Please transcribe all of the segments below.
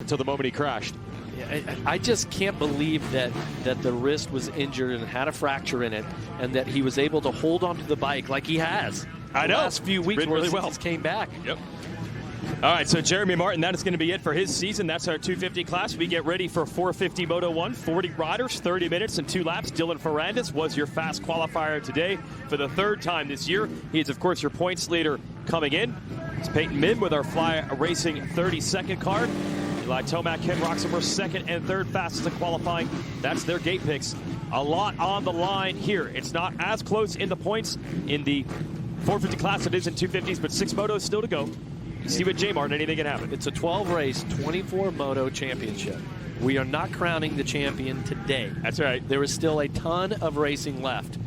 Until the moment he crashed. I just can't believe that the wrist was injured and had a fracture in it, and that he was able to hold onto the bike like he has. I know. The last few weeks really well. He came back. Yep. All right, so Jeremy Martin, that is going to be it for his season. That's our 250 class. We get ready for 450 Moto 1, 40 riders, 30 minutes and 2 laps. Dylan Ferrandis was your fast qualifier today for the 3rd time this year. He is, of course, your points leader coming in. It's Peyton Mid with our Fly Racing 30-second card. Eli Tomac, Ken Roczen were 2nd and 3rd fastest in qualifying. That's their gate picks. A lot on the line here. It's not as close in the points in the 450 class it is in 250s, but 6 motos still to go. You see with J. Martin, anything can happen. It's a 12-race, 24-moto championship. We are not crowning the champion today. That's right. There is still a ton of racing left.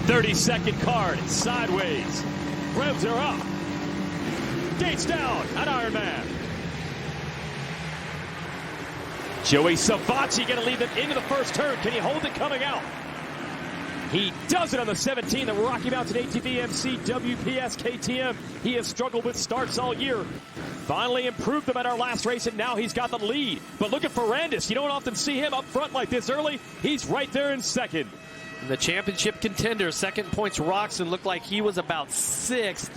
30-second card, sideways. Revs are up. Gates down at Ironman. Joey Savacci going to lead them into the first turn. Can he hold it coming out? He does it on the 17, the Rocky Mountain ATV MC WPS KTM. He has struggled with starts all year. Finally improved them at our last race, and now he's got the lead. But look at Ferrandis. You don't often see him up front like this early. He's right there in 2nd. And the championship contender, 2nd points, Roczen, looked like he was about 6th.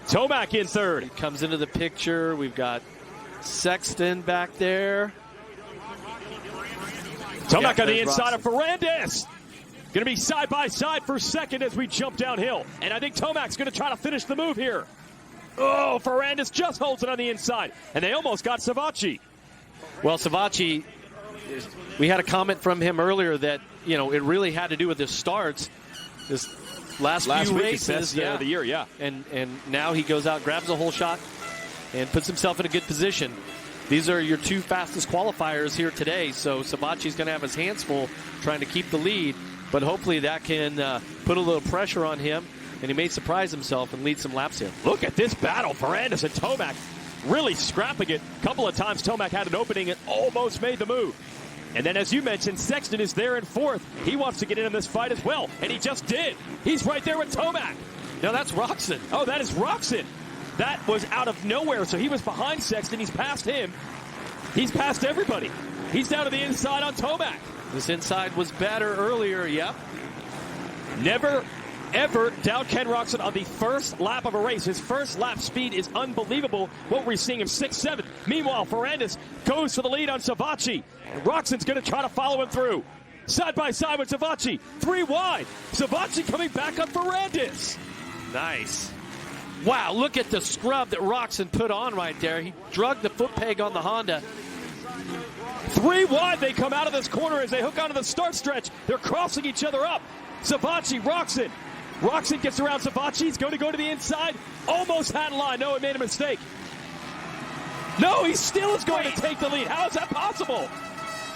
Tomac in 3rd. He comes into the picture. We've got Sexton back there. Tomac on the inside of Ferrandis. Going to be side by side for 2nd as we jump downhill. And I think Tomac's going to try to finish the move here. Oh, Ferrandis just holds it on the inside. And they almost got Savacci. Well, Savacci, we had a comment from him earlier that, you know, it really had to do with his starts. This last few races of the year, yeah. And now he goes out, grabs a whole shot, and puts himself in a good position. These are your 2 fastest qualifiers here today, so Savacci's going to have his hands full trying to keep the lead. But hopefully that can put a little pressure on him, and he may surprise himself and lead some laps here. Look at this battle. Ferrandis and Tomac really scrapping it. A couple of times Tomac had an opening and almost made the move. And then, as you mentioned, Sexton is there in 4th. He wants to get in this fight as well, and he just did. He's right there with Tomac. Now that's Roczen. Oh, that is Roczen. That was out of nowhere, so he was behind Sexton. He's past him. He's past everybody. He's down to the inside on Tomac. This inside was better earlier, yep. Never, ever doubt Ken Roczen on the first lap of a race. His first lap speed is unbelievable. What we're seeing him 6th, 7th. Meanwhile, Ferrandis goes for the lead on Savacci. And Roxon's going to try to follow him through. Side by side with Savacci. 3 wide. Savacci coming back on Ferrandis. Nice. Wow, look at the scrub that Roczen put on right there. He drugged the foot peg on the Honda. 3 wide, they come out of this corner as they hook onto the start stretch. They're crossing each other up. Savacci, Roczen. Roczen gets around Savacci. He's going to go to the inside. Almost had a line. No, he made a mistake. No, he still is going to take the lead. How is that possible?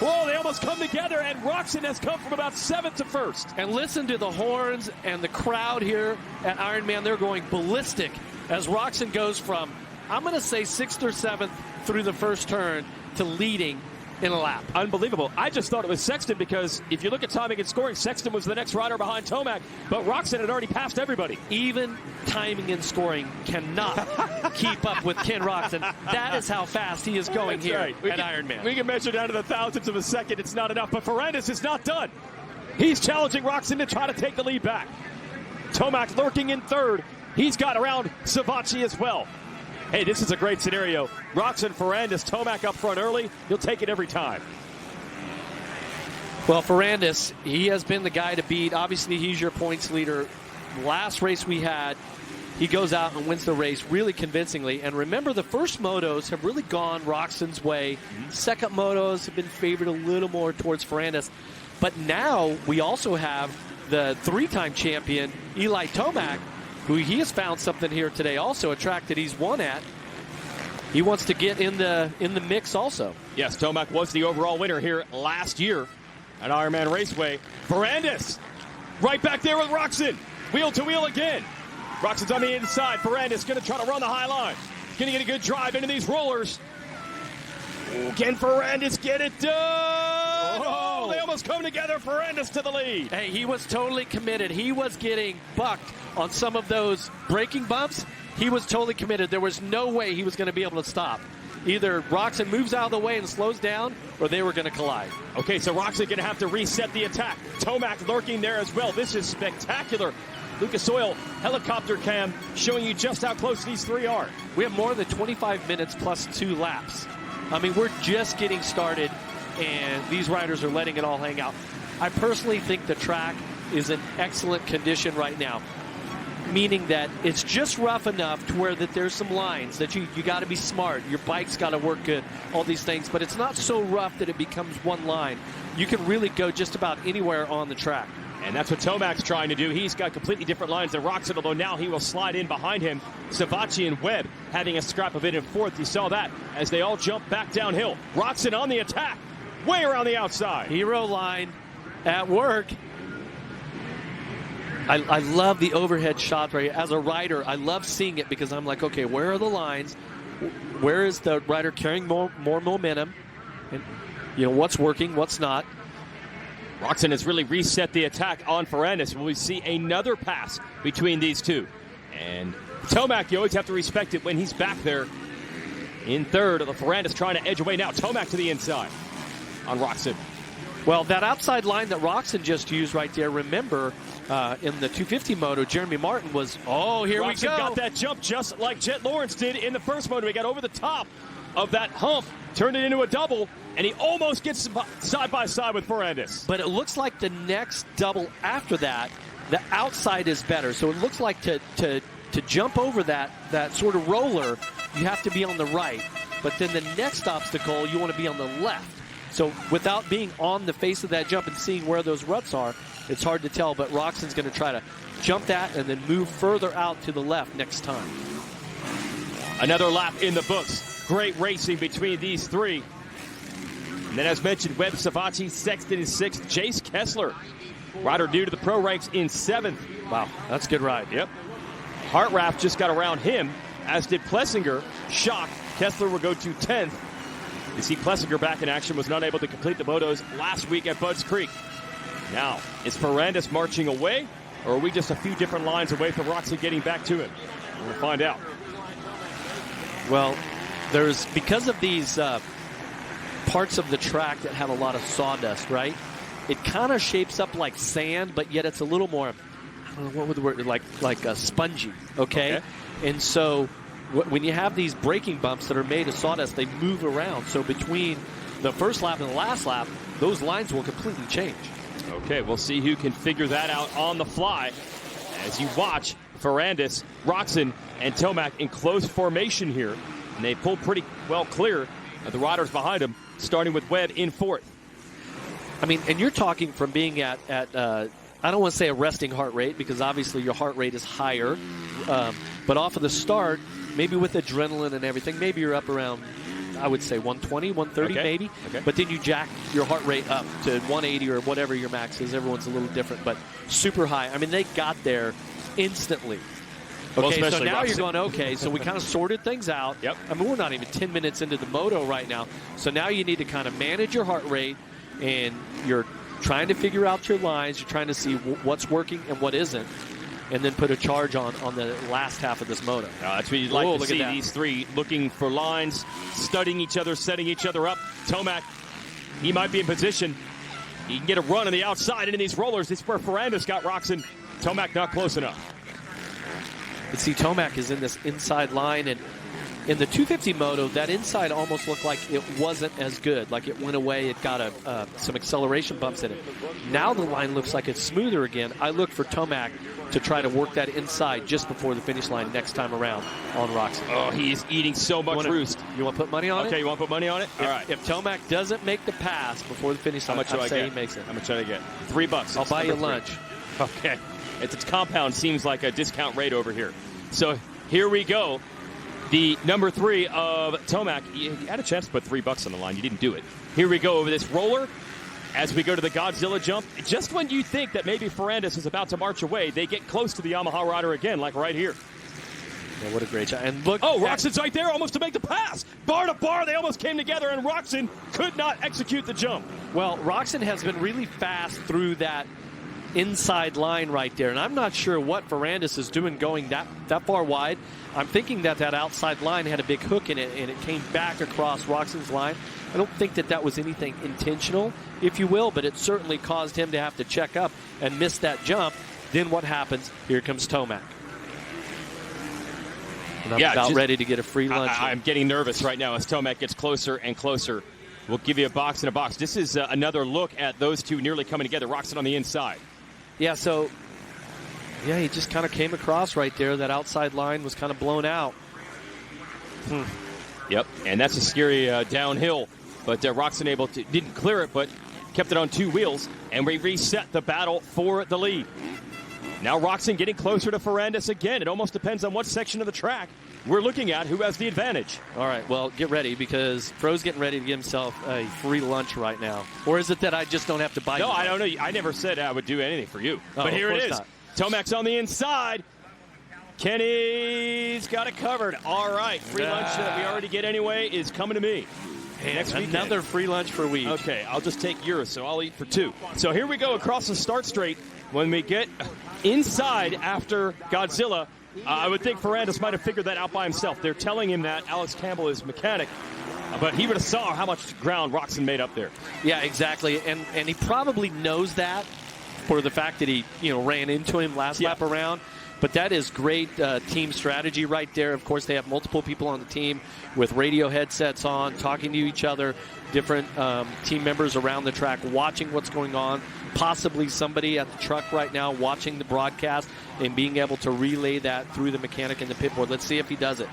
Whoa, they almost come together, and Roczen has come from about 7th to 1st. And listen to the horns and the crowd here at Ironman. They're going ballistic as Roczen goes from, I'm going to say 6th or 7th through the first turn to leading in a lap. Unbelievable. I just thought it was Sexton because if you look at timing and scoring, Sexton was the next rider behind Tomac, but Roczen had already passed everybody. Even timing and scoring cannot keep up with Ken Roczen. That is how fast he is going here at Ironman. We can measure down to the thousandths of a second. It's not enough, but Ferrandis is not done. He's challenging Roczen to try to take the lead back. Tomac lurking in 3rd. He's got around Savacci as well. Hey, this is a great scenario. Roczen, Ferrandis, Tomac up front early. He'll take it every time. Well, Ferrandis, he has been the guy to beat. Obviously, he's your points leader. Last race we had, he goes out and wins the race really convincingly. And remember, the first motos have really gone Roczen's way. Second motos have been favored a little more towards Ferrandis. But now we also have the 3-time champion, Eli Tomac, who he has found something here today also, a track that he's won at. He wants to get in the mix also. Yes, Tomac was the overall winner here last year at Ironman Raceway. Ferrandis right back there with Roczen. Wheel to wheel again. Roczen's on the inside. Ferrandis going to try to run the high line. Going to get a good drive into these rollers. Can Ferrandis get it done? Oh, they almost almost come together. Ferrandis to the lead. Hey, he was totally committed. He was getting bucked on some of those braking bumps. He was totally committed. There was no way he was going to be able to stop. Either Roczen moves out of the way and slows down, or they were going to collide. Okay, so Roczen going to have to reset the attack. Tomac lurking there as well. This is spectacular. Lucas Oil helicopter cam showing you just how close these three are. We have more than 25 minutes plus 2 laps. I mean, we're just getting started, and these riders are letting it all hang out. I personally think the track is in excellent condition right now, meaning that it's just rough enough to where that there's some lines that you got to be smart. Your bike's got to work good, all these things, but it's not so rough that it becomes one line. You can really go just about anywhere on the track. And that's what Tomac's trying to do. He's got completely different lines than Roczen, although now he will slide in behind him. Savacci and Webb having a scrap of it in fourth. You saw that as they all jump back downhill. Roczen on the attack, way around the outside. Hero line at work. I love the overhead shot right here. As a rider, I love seeing it because I'm like, okay, where are the lines? Where is the rider carrying more momentum? And, you know, what's working, what's not? Roczen has really reset the attack on Ferrandis. Will we see another pass between these two? And Tomac, you always have to respect it when he's back there in third. The Ferrandis trying to edge away now. Tomac to the inside on Roczen. Well, that outside line that Roczen just used right there, remember, in the 250 moto, Jeremy Martin was, oh, here Roczen we go. Got that jump just like Jet Lawrence did in the first moto. He got over the top of that hump, turned it into a double, and he almost gets side by side with Ferrandis. But it looks like the next double after that, the outside is better. So it looks like to jump over that sort of roller, you have to be on the right. But then the next obstacle, you want to be on the left. So without being on the face of that jump and seeing where those ruts are, it's hard to tell. But Roczen's going to try to jump that and then move further out to the left next time. Another lap in the books. Great racing between these three. And then, as mentioned, Webb Savacci, Sexton in 6th. Jace Kessler, rider new to the pro ranks, in 7th. Wow, that's a good ride. Yep. Hartranft just got around him, as did Plessinger. Shocked. Kessler will go to 10th. You see Plessinger back in action, was not able to complete the motos last week at Budds Creek. Now, is Ferrandis marching away, or are we just a few different lines away from Roczen getting back to him? We'll find out. Well, because of these parts of the track that have a lot of sawdust, right? It kind of shapes up like sand, but yet it's a little more, I don't know, what would the word, like spongy, okay? And so when you have these braking bumps that are made of sawdust, they move around. So between the first lap and the last lap, those lines will completely change. Okay, we'll see who can figure that out on the fly as you watch Ferrandis, Roczen, and Tomac in close formation here. And they pulled pretty well clear of the riders behind them, starting with Webb in 4th. I mean, and you're talking from being at I don't want to say a resting heart rate, because obviously your heart rate is higher. But off of the start, maybe with adrenaline and everything, maybe you're up around, I would say 120, 130 maybe. Okay. But then you jack your heart rate up to 180 or whatever your max is. Everyone's a little different, but super high. I mean, they got there instantly. Okay, well, so now you're going, okay, so we kind of sorted things out. Yep. I mean, we're not even 10 minutes into the moto right now. So now you need to kind of manage your heart rate, and you're trying to figure out your lines. You're trying to see what's working and what isn't, and then put a charge on the last half of this moto. That's what you'd like to see, these three looking for lines, studying each other, setting each other up. Tomac, he might be in position. He can get a run on the outside into these rollers. This is where Ferrandis got Roczen. Tomac not close enough. But see, Tomac is in this inside line, and in the 250 moto, that inside almost looked like it wasn't as good. Like it went away, it got some acceleration bumps in it. Now the line looks like it's smoother again. I look for Tomac to try to work that inside just before the finish line next time around on Roczen. Oh, he is eating so much roost. You want to put money on it? Okay, you want to put money on it? All right. If Tomac doesn't make the pass before the finish line, I'd say he makes it. How much should I get? $3. I'll buy you lunch. Okay. Its compound seems like a discount rate over here. So here we go. The number 3 of Tomac. You had a chance to put $3 on the line. You didn't do it. Here we go over this roller as we go to the Godzilla jump. Just when you think that maybe Ferrandis is about to march away, they get close to the Yamaha rider again, like right here. Yeah, what a great shot. And look. Oh, Roczen's right there, almost to make the pass. Bar to bar, they almost came together, and Roczen could not execute the jump. Well, Roczen has been really fast through that inside line right there, and I'm not sure what Ferrandis is doing going that far wide. I'm thinking that outside line had a big hook in it, and it came back across Roxon's line. I don't think that was anything intentional, if you will, but it certainly caused him to have to check up and miss that jump. Then what happens? Here comes Tomac. And I'm about ready to get a free lunch. I'm getting nervous right now as Tomac gets closer and closer. We'll give you a box in a box. This is another look at those two nearly coming together. Roczen on the inside. Yeah, so, he just kind of came across right there. That outside line was kind of blown out. Yep, and that's a scary downhill. But Roczen didn't clear it, but kept it on two wheels, and we reset the battle for the lead. Now Roczen getting closer to Ferrandis again. It almost depends on what section of the track we're looking at, who has the advantage. All right, well, get ready, because Fro's getting ready to give himself a free lunch right now. Or is it that I just don't have to buy you? No, I don't know. I never said I would do anything for you. But here it is. Not. Tomac's on the inside. Kenny's got it covered. All right, free lunch that we already get anyway is coming to me. Next weekend. Another free lunch for week. Okay, I'll just take yours, so I'll eat for two. So here we go across the start straight. When we get inside after Godzilla, I would think Ferrandis might have figured that out by himself. They're telling him that Alex Campbell is mechanic, but he would have saw how much ground Roczen made up there. Yeah, exactly, and he probably knows that for the fact that he ran into him last lap around. But that is great team strategy right there. Of course, they have multiple people on the team with radio headsets on, talking to each other, different team members around the track, watching what's going on, possibly somebody at the truck right now watching the broadcast and being able to relay that through the mechanic in the pit board. Let's see if he does it.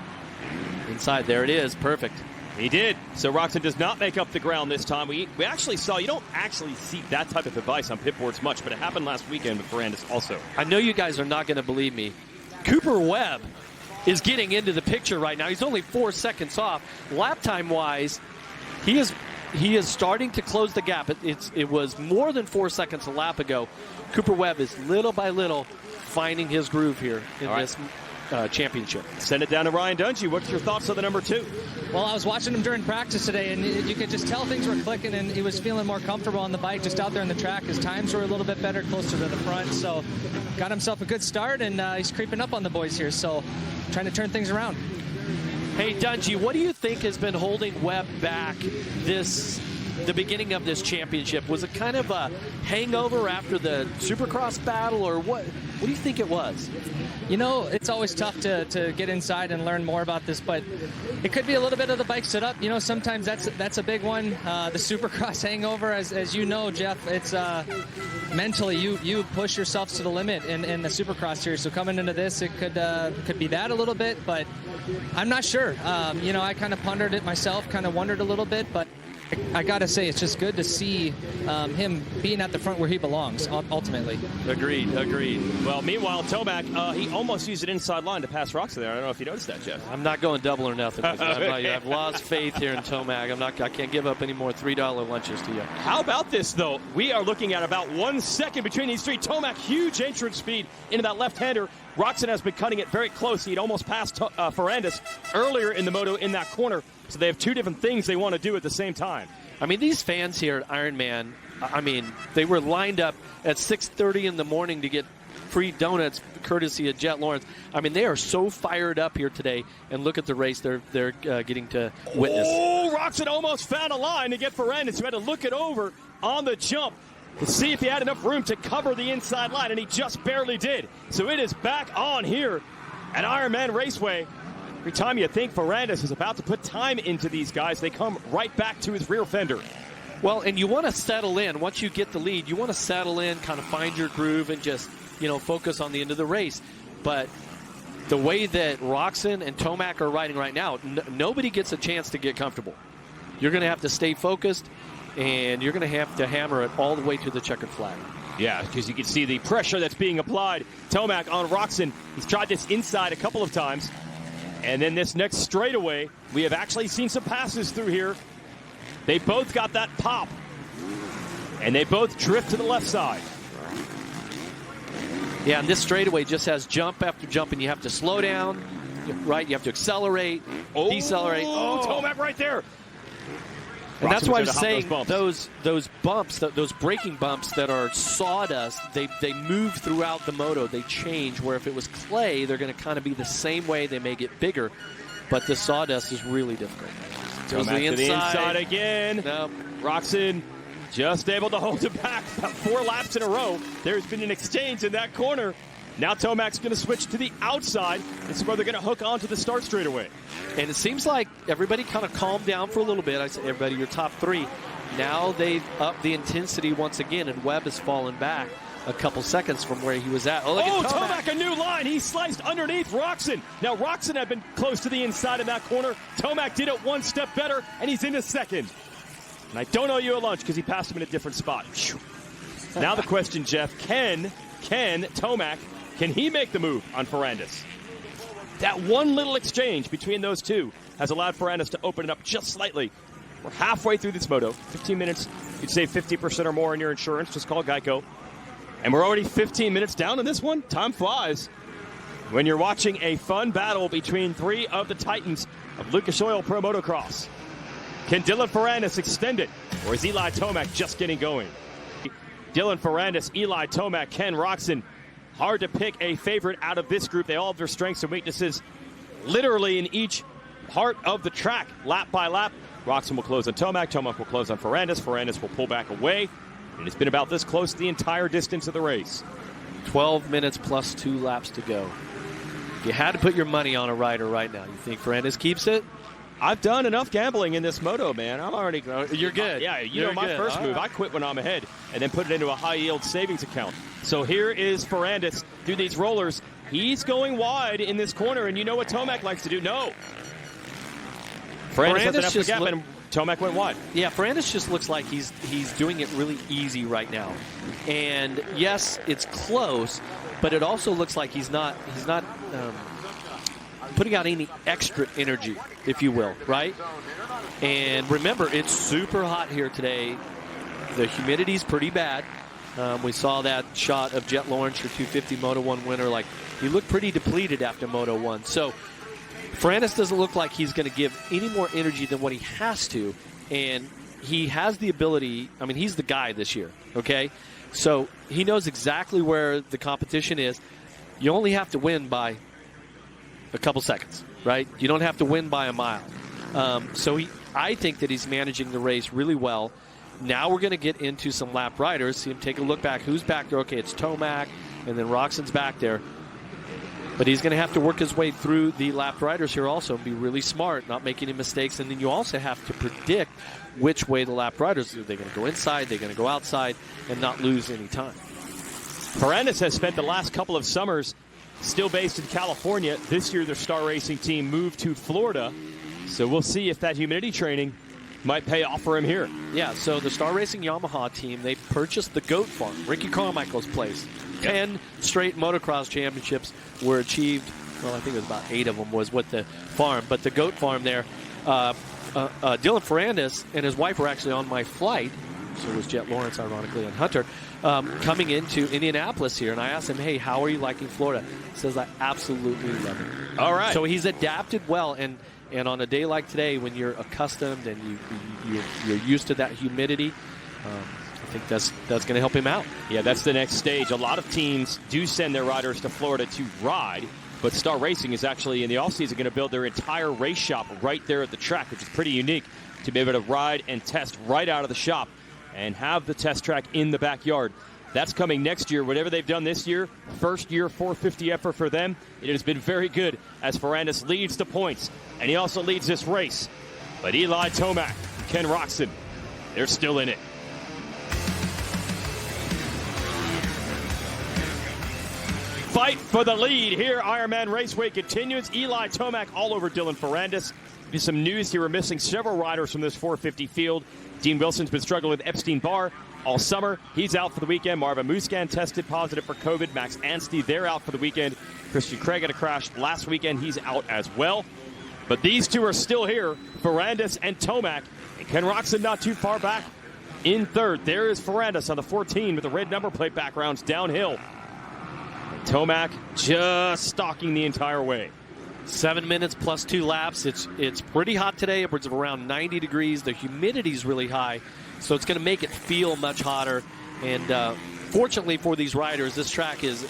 Inside, there it is. Perfect. He did. So Roczen does not make up the ground this time. We actually saw, you don't actually see that type of advice on pit boards much, but it happened last weekend with Ferrandis also. I know you guys are not going to believe me. Cooper Webb is getting into the picture right now. He's only 4 seconds off. Lap time-wise, he is starting to close the gap. It was more than 4 seconds a lap ago. Cooper Webb is little by little finding his groove here in this championship. Send it down to Ryan Dungey. What's your thoughts on the number two? Well, I was watching him during practice today, and you could just tell things were clicking, and he was feeling more comfortable on the bike just out there in the track. His times were a little bit better, closer to the front, so got himself a good start, and he's creeping up on the boys here, so trying to turn things around. Hey, Dungey, what do you think has been holding Webb back the beginning of this championship? Was it kind of a hangover after the supercross battle, or what do you think it was? It's always tough to get inside and learn more about this, but it could be a little bit of the bike setup. Sometimes that's a big one. The supercross hangover, as you know, Jeff, it's mentally you push yourself to the limit in the supercross here. So coming into this, it could be that a little bit, but I'm not sure. I kind of pondered it myself, kind of wondered a little bit, but I got to say, it's just good to see him being at the front where he belongs, ultimately. Agreed. Well, meanwhile, Tomac, he almost used an inside line to pass Roczen there. I don't know if you noticed that, Jeff. I'm not going double or nothing. I've lost faith here in Tomac. I can't give up any more $3 lunches to you. How about this, though? We are looking at about 1 second between these three. Tomac, huge entrance speed into that left-hander. Roczen has been cutting it very close. He'd almost passed Ferrandis earlier in the Moto in that corner. So they have two different things they want to do at the same time. I mean, these fans here at Ironman, they were lined up at 6:30 in the morning to get free donuts courtesy of Jet Lawrence. They are so fired up here today. And look at the race they're getting to witness. Oh, Roczen almost found a line to get Ferrandis, who had to look it over on the jump to see if he had enough room to cover the inside line, and he just barely did. So it is back on here at Ironman Raceway. Every time you think Ferrandis is about to put time into these guys, they come right back to his rear fender. Well, and you want to settle in. Once you get the lead, you want to settle in, kind of find your groove, and just, focus on the end of the race. But the way that Roczen and Tomac are riding right now, nobody gets a chance to get comfortable. You're going to have to stay focused, and you're going to have to hammer it all the way to the checkered flag. Yeah, because you can see the pressure that's being applied. Tomac on Roczen. He's tried this inside a couple of times. And then this next straightaway, we have actually seen some passes through here. They both got that pop. And they both drift to the left side. Yeah, and this straightaway just has jump after jump, and you have to slow down, right? You have to accelerate, decelerate. Oh, Tomac right there. And that's why I'm Roczen saying those those bumps, those braking bumps that are sawdust, they move throughout the moto. They change, where if it was clay, they're going to kind of be the same way. They may get bigger, but the sawdust is really difficult. Goes to the inside again. Nope. Roczen just able to hold it back about 4 laps in a row. There's been an exchange in that corner. Now Tomac's going to switch to the outside. This is where they're going to hook onto the start straightaway. And it seems like everybody kind of calmed down for a little bit. I said, everybody, your top 3. Now they've upped the intensity once again, and Webb has fallen back a couple seconds from where he was at. Oh, look at Tomac, a new line. He sliced underneath Roczen. Now, Roczen had been close to the inside in that corner. Tomac did it one step better, and he's into second. And I don't owe you a lunch because he passed him in a different spot. Now the question, Jeff, can Tomac, can he make the move on Ferrandis? That one little exchange between those two has allowed Ferrandis to open it up just slightly. We're halfway through this moto. 15 minutes, you'd save 50% or more on your insurance. Just call Geico. And we're already 15 minutes down in this one. Time flies when you're watching a fun battle between 3 of the titans of Lucas Oil Pro Motocross. Can Dylan Ferrandis extend it, or is Eli Tomac just getting going? Dylan Ferrandis, Eli Tomac, Ken Roczen. Hard to pick a favorite out of this group. They all have their strengths and weaknesses literally in each part of the track, lap by lap. Roczen will close on Tomac. Tomac will close on Ferrandis. Ferrandis will pull back away. And it's been about this close the entire distance of the race. 12 minutes plus 2 laps to go. If you had to put your money on a rider right now, you think Ferrandis keeps it? I've done enough gambling in this moto, man. I'm already... You're good. Yeah, you know my first move. I quit when I'm ahead and then put it into a high-yield savings account. So here is Ferrandis through these rollers. He's going wide in this corner, and you know what Tomac likes to do? No. Ferrandis has enough gap, and Tomac went wide. Yeah, Ferrandis just looks like he's doing it really easy right now. And yes, it's close, but it also looks like he's not putting out any extra energy, if you will, right? And remember, it's super hot here today. The humidity's pretty bad. We saw that shot of Jet Lawrence, your 250 Moto 1 winner. Like, he looked pretty depleted after Moto 1. So Ferrandis doesn't look like he's going to give any more energy than what he has to. And he has the ability. I mean, he's the guy this year, okay? So he knows exactly where the competition is. You only have to win by a couple seconds, right? You don't have to win by a mile. I think that he's managing the race really well. Now we're going to get into some lap riders. See him take a look back. Who's back there? Okay, it's Tomac, and then Roczen's back there. But he's going to have to work his way through the lap riders here also and be really smart, not make any mistakes. And then you also have to predict which way the lap riders are. They're going to go inside, they're going to go outside, and not lose any time. Ferrandis has spent the last couple of summers still based in California. This year, their Star Racing team moved to Florida. So we'll see if that humidity training might pay off for him here. Yeah, so the Star Racing Yamaha team, they purchased the Goat Farm, Ricky Carmichael's place. 10 straight motocross championships were achieved. Well, I think it was about 8 of them was with the farm. But the Goat Farm there, Dylan Ferrandis and his wife were actually on my flight. So was Jet Lawrence, ironically, and Hunter, coming into Indianapolis here. And I asked him, hey, how are you liking Florida? He says, I absolutely love it. All right. So he's adapted well. And on a day like today, when you're accustomed and you're used to that humidity, I think that's going to help him out. Yeah, that's the next stage. A lot of teams do send their riders to Florida to ride, but Star Racing is actually in the offseason going to build their entire race shop right there at the track, which is pretty unique to be able to ride and test right out of the shop and have the test track in the backyard. That's coming next year. Whatever they've done this year, first year 450 effort for them, it has been very good as Ferrandis leads the points, and he also leads this race. But Eli Tomac, Ken Roczen, they're still in it. Fight for the lead here. Ironman Raceway continues. Eli Tomac all over Dylan Ferrandis. There's some news here. We're missing several riders from this 450 field. Dean Wilson's been struggling with Epstein-Barr all summer. He's out for the weekend. Marvin Muscan tested positive for COVID. Max Anstey, they're out for the weekend. Christian Craig had a crash last weekend. He's out as well. But these two are still here, Ferrandis and Tomac. And Ken Roczen not too far back in third. There is Ferrandis on the 14 with the red number plate backgrounds downhill. Tomac just stalking the entire way. 7 minutes plus 2 laps. It's pretty hot today, upwards of around 90 degrees. The humidity is really high, so it's going to make it feel much hotter. And fortunately for these riders, this track is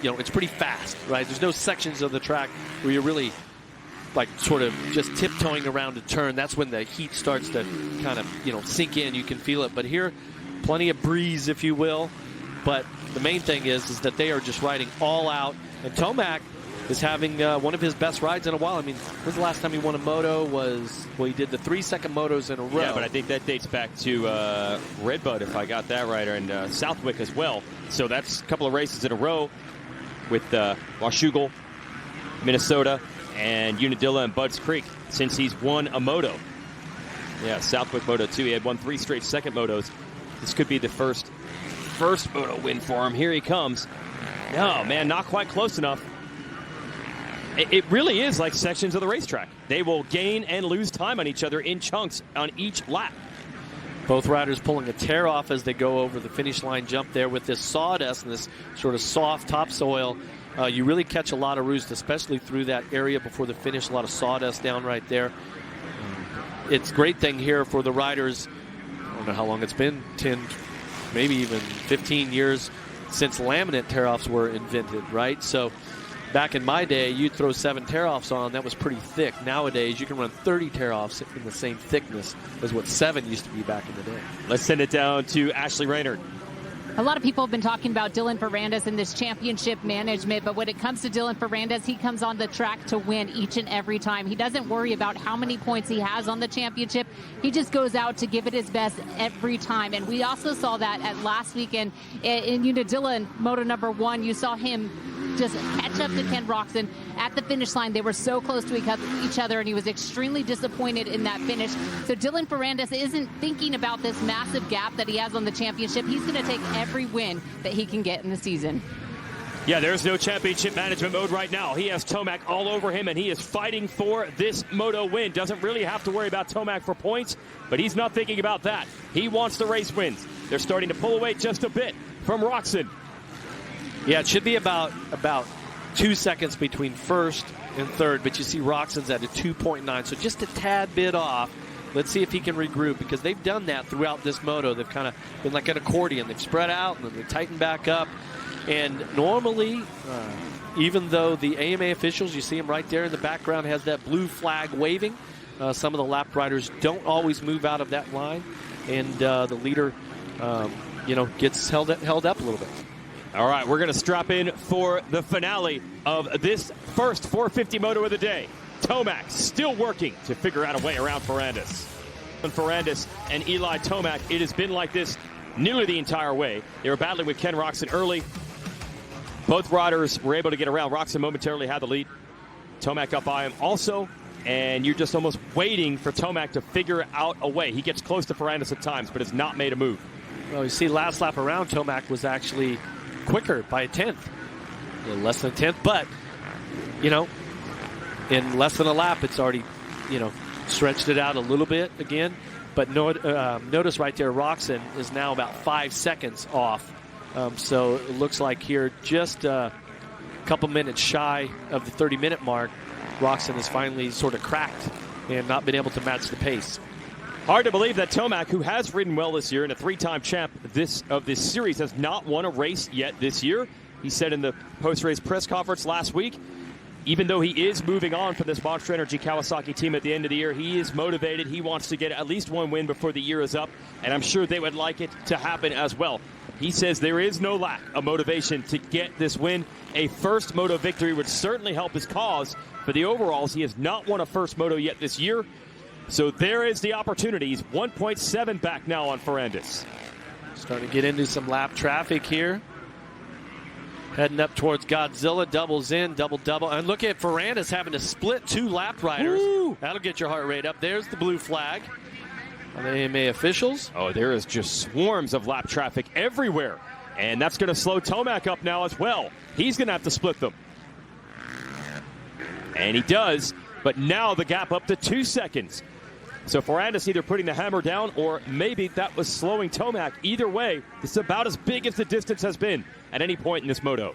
it's pretty fast, right? There's no sections of the track where you're really like sort of just tiptoeing around a turn. That's when the heat starts to kind of sink in. You can feel it. But here, plenty of breeze, if you will. But the main thing is that they are just riding all out. And Tomac is having one of his best rides in a while. I mean, when was the last time he won a moto? He did the 3-second motos in a row. Yeah, but I think that dates back to Redbud, if I got that right, and Southwick as well. So that's a couple of races in a row with Washougal, Minnesota, and Unadilla and Budds Creek since he's won a moto. Yeah, Southwick Moto 2. He had won 3 straight second motos. This could be the first moto win for him. Here he comes. Oh, man, not quite close enough. It really is like sections of the racetrack. They will gain and lose time on each other in chunks on each lap. Both riders pulling a tear off as they go over the finish line jump there with this sawdust and this sort of soft topsoil. You really catch a lot of roost, especially through that area before the finish. A lot of sawdust down right there. It's a great thing here for the riders. I don't know how long it's been, 10, maybe even 15 years since laminate tear-offs were invented, right? So back in my day, you'd throw 7 tear-offs on. That was pretty thick. Nowadays, you can run 30 tear-offs in the same thickness as what 7 used to be back in the day. Let's send it down to Ashley Raynard. A lot of people have been talking about Dylan Ferrandis and this championship management, but when it comes to Dylan Ferrandis, he comes on the track to win each and every time. He doesn't worry about how many points he has on the championship. He just goes out to give it his best every time. And we also saw that at last weekend in Unadilla in Moto number 1. You saw him just catch up to Ken Roczen at the finish line. They were so close to each other, and he was extremely disappointed in that finish. So Dylan Ferrandis isn't thinking about this massive gap that he has on the championship. He's going to take every win that he can get in the season. Yeah, there's no championship management mode right now. He has Tomac all over him, and he is fighting for this moto win. Doesn't really have to worry about Tomac for points, but he's not thinking about that. He wants the race wins. They're starting to pull away just a bit from Roczen. Yeah, it should be about 2 seconds between first and third, but you see Roczen's at a 2.9, so just a tad bit off. Let's see if he can regroup, because they've done that throughout this moto. They've kind of been like an accordion. They've spread out, and then they tighten back up. And normally, even though the AMA officials, you see him right there in the background, has that blue flag waving, some of the lap riders don't always move out of that line, and the leader, gets held up a little bit. All right, we're going to strap in for the finale of this first 450 moto of the day. Tomac still working to figure out a way around Ferrandis. Ferrandis and Eli Tomac, it has been like this nearly the entire way. They were battling with Ken Roczen early. Both riders were able to get around. Roczen momentarily had the lead. Tomac up by him also, and you're just almost waiting for Tomac to figure out a way. He gets close to Ferrandis at times, but has not made a move. Well, you see last lap around, Tomac was actually quicker by a tenth. A little less than a tenth, but, in less than a lap, it's already, stretched it out a little bit again. But notice right there, Roczen is now about 5 seconds off. So it looks like here just a couple minutes shy of the 30-minute mark, Roczen has finally sort of cracked and not been able to match the pace. Hard to believe that Tomac, who has ridden well this year and a 3-time champ of this series, has not won a race yet this year. He said in the post-race press conference last week, even though he is moving on from this Monster Energy Kawasaki team at the end of the year, he is motivated. He wants to get at least one win before the year is up, and I'm sure they would like it to happen as well. He says there is no lack of motivation to get this win. A first moto victory would certainly help his cause. For the overalls, he has not won a first moto yet this year. So there is the opportunity. He's 1.7 back now on Ferrandis. Starting to get into some lap traffic here. Heading up towards Godzilla, doubles in, double. And look at Ferrandis having to split 2 lap riders. Woo! That'll get your heart rate up. There's the blue flag on the AMA officials. Oh, there is just swarms of lap traffic everywhere. And that's going to slow Tomac up now as well. He's going to have to split them. And he does, but now the gap up to 2 seconds. So Ferrandis either putting the hammer down, or maybe that was slowing Tomac. Either way, this is about as big as the distance has been at any point in this moto.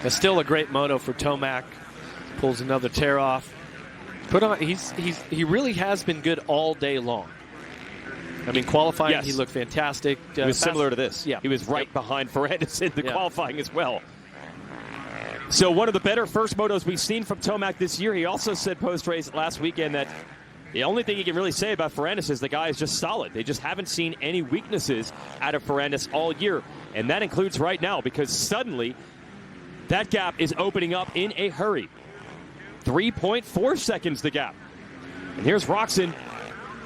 It's still a great moto for Tomac. Pulls another tear off. He really has been good all day long. I mean, qualifying, yes. He looked fantastic. He was similar to this. Yeah. He was right behind Ferrandis in the qualifying as well. So one of the better first motos we've seen from Tomac this year. He also said post-race last weekend that the only thing he can really say about Ferrandis is the guy is just solid. They just haven't seen any weaknesses out of Ferrandis all year. And that includes right now, because suddenly that gap is opening up in a hurry. 3.4 seconds the gap. And here's Roczen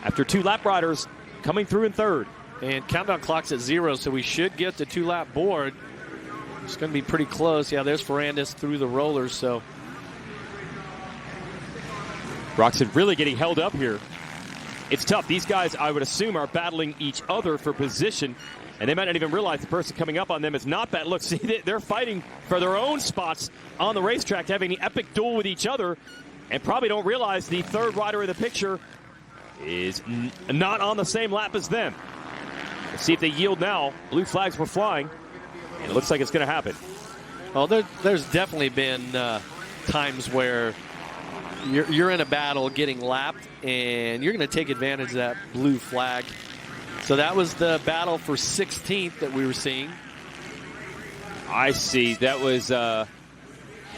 after 2 lap riders coming through in third. And countdown clock's at 0, so we should get the 2-lap board. It's going to be pretty close. Yeah, there's Ferrandis through the rollers, so. Roczen really getting held up here. It's tough. These guys, I would assume, are battling each other for position, and they might not even realize the person coming up on them is not bad. Look, see, they're fighting for their own spots on the racetrack, having an epic duel with each other, and probably don't realize the third rider in the picture is not on the same lap as them. Let's see if they yield now. Blue flags were flying, and it looks like it's going to happen. Well, there's definitely been times where you're in a battle getting lapped, and you're going to take advantage of that blue flag. So that was the battle for 16th that we were seeing. I see. That was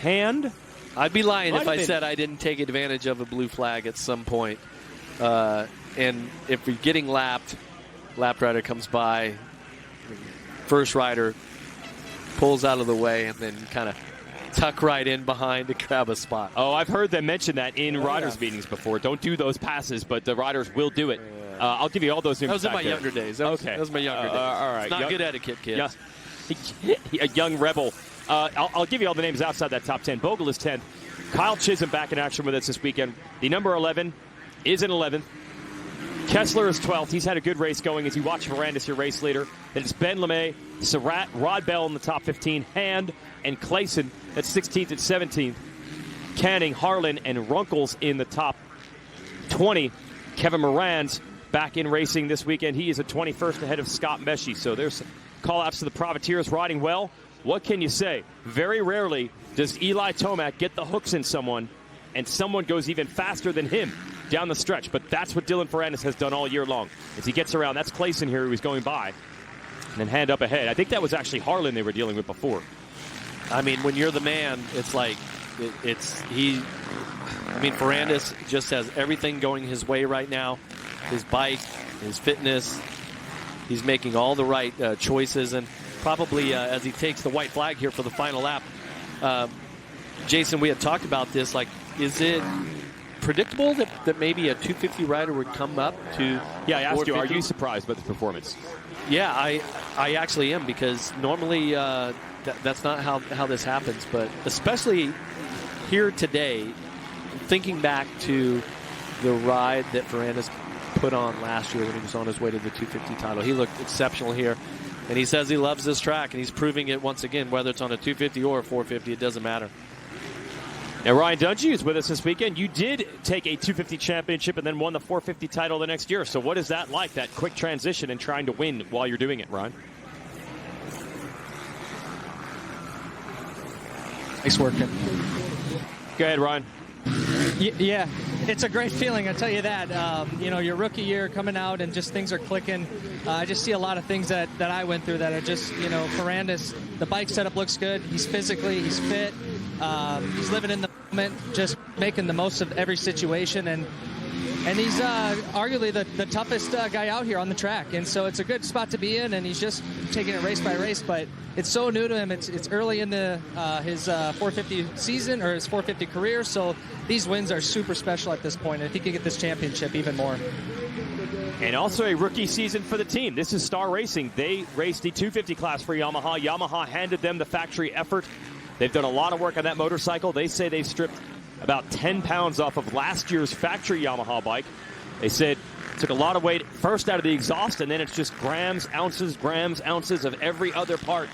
hand. I'd be lying if I said I didn't take advantage of a blue flag at some point. And if we're getting lapped, lap rider comes by, first rider pulls out of the way, and then kind of tuck right in behind to grab a spot. Oh, I've heard them mention that in riders' meetings before. Don't do those passes, but the riders will do it. I'll give you all those names. That was in my younger days. That was my younger days. All right. It's not good etiquette, kids. A young rebel. I'll give you all the names outside that top 10. Bogle is 10th. Kyle Chisholm back in action with us this weekend. The number 11 is in 11th. Kessler is 12th. He's had a good race going as you watch Ferrandis, your race leader. Then it's Ben LeMay, Surratt, Rod Bell in the top 15, Hand, and Clayson at 16th and 17th. Canning, Harlan, and Runkles in the top 20. Kevin Moran's back in racing this weekend. He is at 21st ahead of Scott Meshy. So there's call-outs to the privateers riding well. What can you say? Very rarely does Eli Tomac get the hooks in someone, and someone goes even faster than him down the stretch. But that's what Dylan Ferrandis has done all year long. As he gets around, that's Clayson here who was going by. And then Hand up ahead. I think that was actually Harlan they were dealing with before. I mean, when you're the man, it's like, Ferrandis just has everything going his way right now. His bike, his fitness, he's making all the right choices. And probably as he takes the white flag here for the final lap, Jason, we had talked about this, like, is it predictable that maybe a 250 rider would come up to? Yeah, I asked you, are 450? you surprised by the performance? Yeah, I actually am, because normally that's not how this happens. But especially here today, thinking back to the ride that Ferrandis put on last year when he was on his way to the 250 title. He looked exceptional here, and he says he loves this track, and he's proving it once again, whether it's on a 250 or a 450, it doesn't matter. Now, Ryan Dungey is with us this weekend. You did take a 250 championship and then won the 450 title the next year. So what is that like, that quick transition and trying to win while you're doing it, Ryan? Nice working. Go ahead, Ryan. Yeah, it's a great feeling, I'll tell you that. Your rookie year coming out and just things are clicking. I just see a lot of things that I went through that are just, Ferrandis, the bike setup looks good. He's fit. He's living in the moment, just making the most of every situation. And he's arguably the toughest guy out here on the track. And so it's a good spot to be in, and he's just taking it race by race. But it's so new to him. It's early in his 450 season or his 450 career. So these wins are super special at this point. And I think he can get this championship even more. And also a rookie season for the team. This is Star Racing. They raced the 250 class for Yamaha. Yamaha handed them the factory effort. They've done a lot of work on that motorcycle. They say they've stripped about 10 pounds off of last year's factory Yamaha bike. They said it took a lot of weight first out of the exhaust, and then it's just grams, ounces of every other part.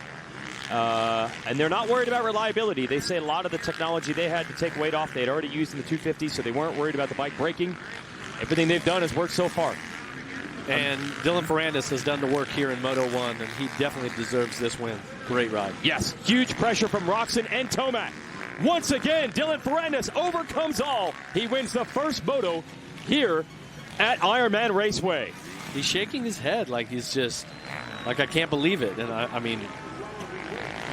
And they're not worried about reliability. They say a lot of the technology they had to take weight off, they had already used in the 250, so they weren't worried about the bike breaking. Everything they've done has worked so far. And Dylan Ferrandis has done the work here in Moto 1, and he definitely deserves this win. Great ride. Yes, huge pressure from Roczen and Tomac. Once again, Dylan Ferrandis overcomes all. He wins the first moto here at Ironman Raceway. He's shaking his head like he's just, like, I can't believe it. And I mean,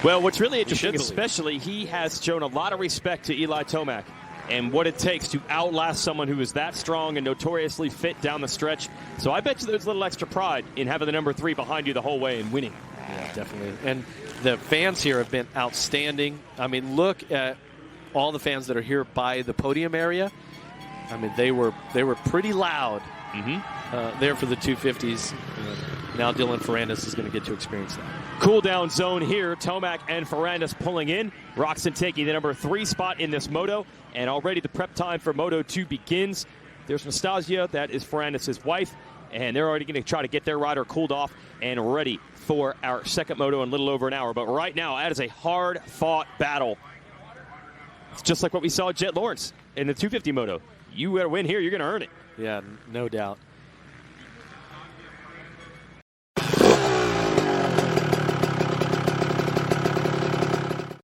well, what's really interesting, especially, he has shown a lot of respect to Eli Tomac and what it takes to outlast someone who is that strong and notoriously fit down the stretch. So I bet you there's a little extra pride in having the number 3 behind you the whole way and winning. Yeah, definitely. And the fans here have been outstanding. I mean, look at all the fans that are here by the podium area. I mean, they were pretty loud there for the 250s. Now Dylan Ferrandis is going to get to experience that. Cool down zone here. Tomac and Ferrandis pulling in. Roczen taking the number 3 spot in this moto. And already the prep time for Moto 2 begins. There's Nastasia, that is Ferrandis' wife. And they're already going to try to get their rider cooled off and ready for our second moto in a little over an hour. But right now, that is a hard-fought battle. It's just like what we saw at Jet Lawrence in the 250 moto. You got to win here, you're going to earn it. Yeah, no doubt.